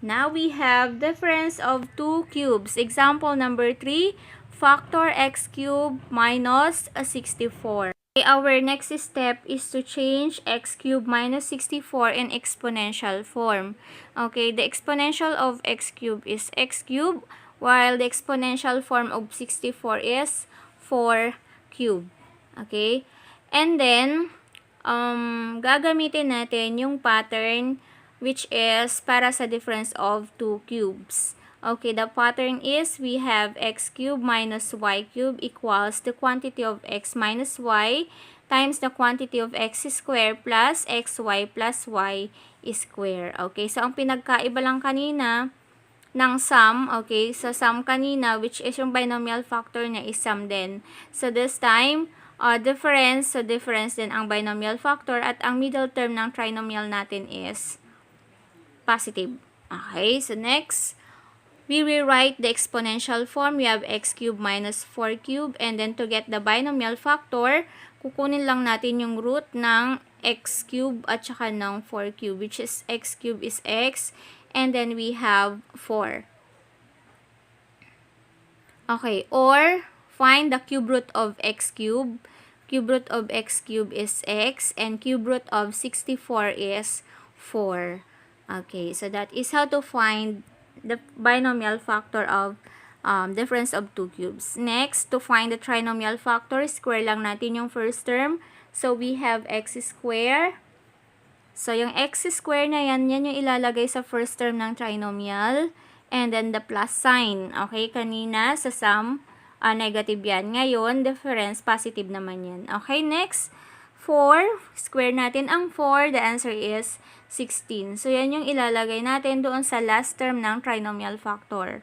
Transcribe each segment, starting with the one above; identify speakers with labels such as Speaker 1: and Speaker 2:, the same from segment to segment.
Speaker 1: Now we have difference of two cubes. Example number 3, factor x cubed minus 64. Okay, our next step is to change x cubed minus 64 in exponential form. Okay, the exponential of x cubed is x cubed, while the exponential form of 64 is 4 cubed. Okay, and then, gagamitin natin yung pattern which is para sa difference of two cubes. Okay, the pattern is we have x cubed minus y cubed equals the quantity of x minus y times the quantity of x square plus xy plus y square. Okay, so ang pinagkaiba lang kanina ng sum, okay, sa sum kanina, which is yung binomial factor niya is sum din. So this time, difference, so difference din ang binomial factor at ang middle term ng trinomial natin is positive. Okay, so next, we rewrite the exponential form. We have x cubed minus 4 cubed, and then to get the binomial factor, kukunin lang natin yung root ng x cubed at saka ng 4 cubed, which is x cubed is x, and then we have 4. Okay, or find the cube root of x cubed. Cube root of x cubed is x, and cube root of 64 is 4. Okay, so that is how to find the binomial factor of difference of two cubes. Next, to find the trinomial factor, square lang natin yung first term. So, we have x square. So, yung x square na yan yung ilalagay sa first term ng trinomial. And then, the plus sign. Okay, kanina sa sum, negative yan. Ngayon, difference, positive naman yan. Okay, next, 4. Square natin ang 4. The answer is 16. So, yan yung ilalagay natin doon sa last term ng trinomial factor.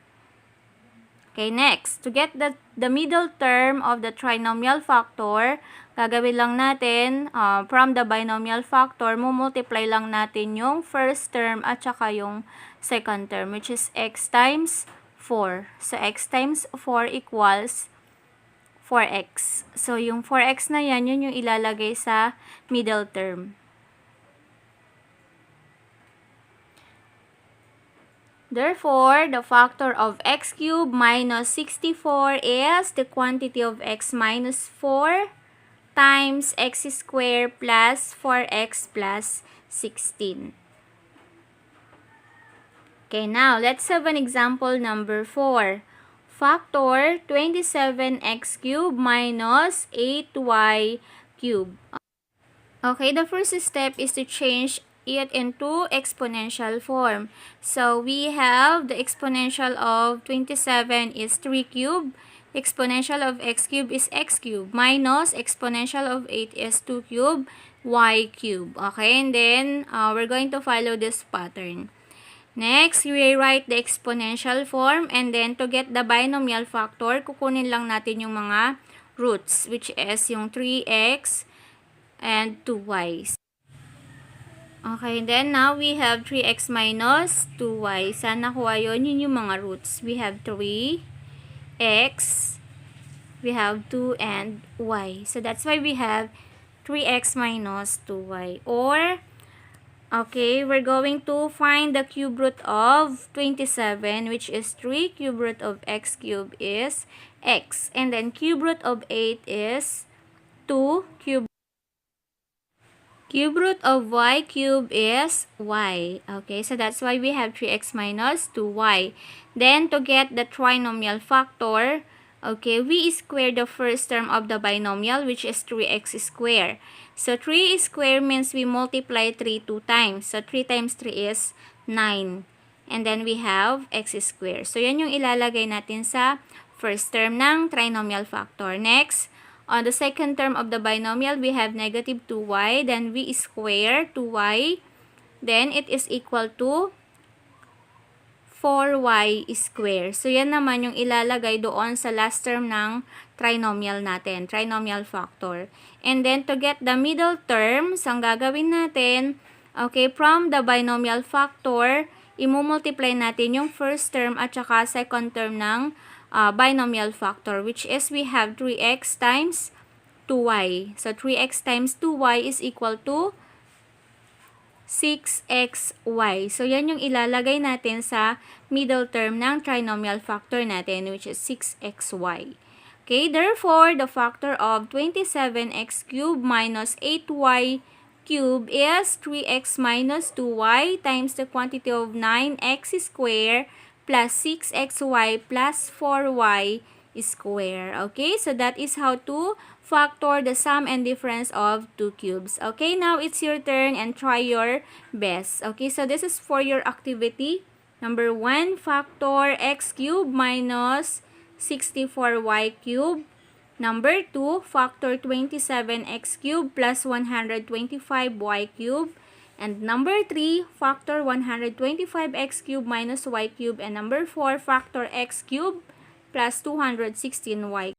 Speaker 1: Okay, next. To get the middle term of the trinomial factor, gagawin lang natin, from the binomial factor, multiply lang natin yung first term at saka yung second term, which is x times 4. So, x times 4 equals 4x. So, yung 4x na yan, yun yung ilalagay sa middle term. Therefore, the factor of x cubed minus 64 is the quantity of x minus 4 times x squared plus 4x plus 16. Okay, now let's have an example number 4. Factor 27x cubed minus 8y cubed. Okay, the first step is to change it into exponential form. So, we have the exponential of 27 is 3 cubed. Exponential of x cubed is x cubed. Minus exponential of 8 is 2 cubed, y cubed. Okay, and then we're going to follow this pattern. Next, we rewrite the exponential form, and then to get the binomial factor, kukunin lang natin yung mga roots, which is yung 3x and 2y. Okay, then now we have 3x minus 2y. Sana nakuha yun yung mga roots. We have 3x, we have 2, and y. So that's why we have 3x minus 2y. Or, okay, we're going to find the cube root of 27, which is 3. Cube root of x cubed is x. And then cube root of 8 is 2. Cube root of y cubed is y. Okay, so that's why we have 3x minus 2y. Then, to get the trinomial factor, okay, we square the first term of the binomial, which is 3x squared. So, 3 squared means we multiply 3 2 times. So, 3 times 3 is 9. And then, we have x squared. So, yan yung ilalagay natin sa first term ng trinomial factor. Next, on the second term of the binomial, we have negative 2y. Then, we square 2y. Then, it is equal to 4y squared. So, yan naman yung ilalagay doon sa last term ng trinomial natin, trinomial factor. And then, to get the middle term, ang gagawin natin, okay, from the binomial factor, imumultiply natin yung first term at saka second term ng binomial factor, which is we have 3x times 2y. So, 3x times 2y is equal to 6xy. So, yan yung ilalagay natin sa middle term ng trinomial factor natin, which is 6xy. Okay, therefore, the factor of 27x cubed minus 8y cubed is 3x minus 2y times the quantity of 9x squared plus 6xy plus 4y squared. Okay, so that is how to factor the sum and difference of two cubes. Okay, now it's your turn and try your best. Okay, so this is for your activity. Number 1, factor x cubed minus 64y cubed. Number 2, factor 27x cubed plus 125y cubed. And number 3, factor 125x cubed minus y cubed. And number 4, factor x cubed plus 216y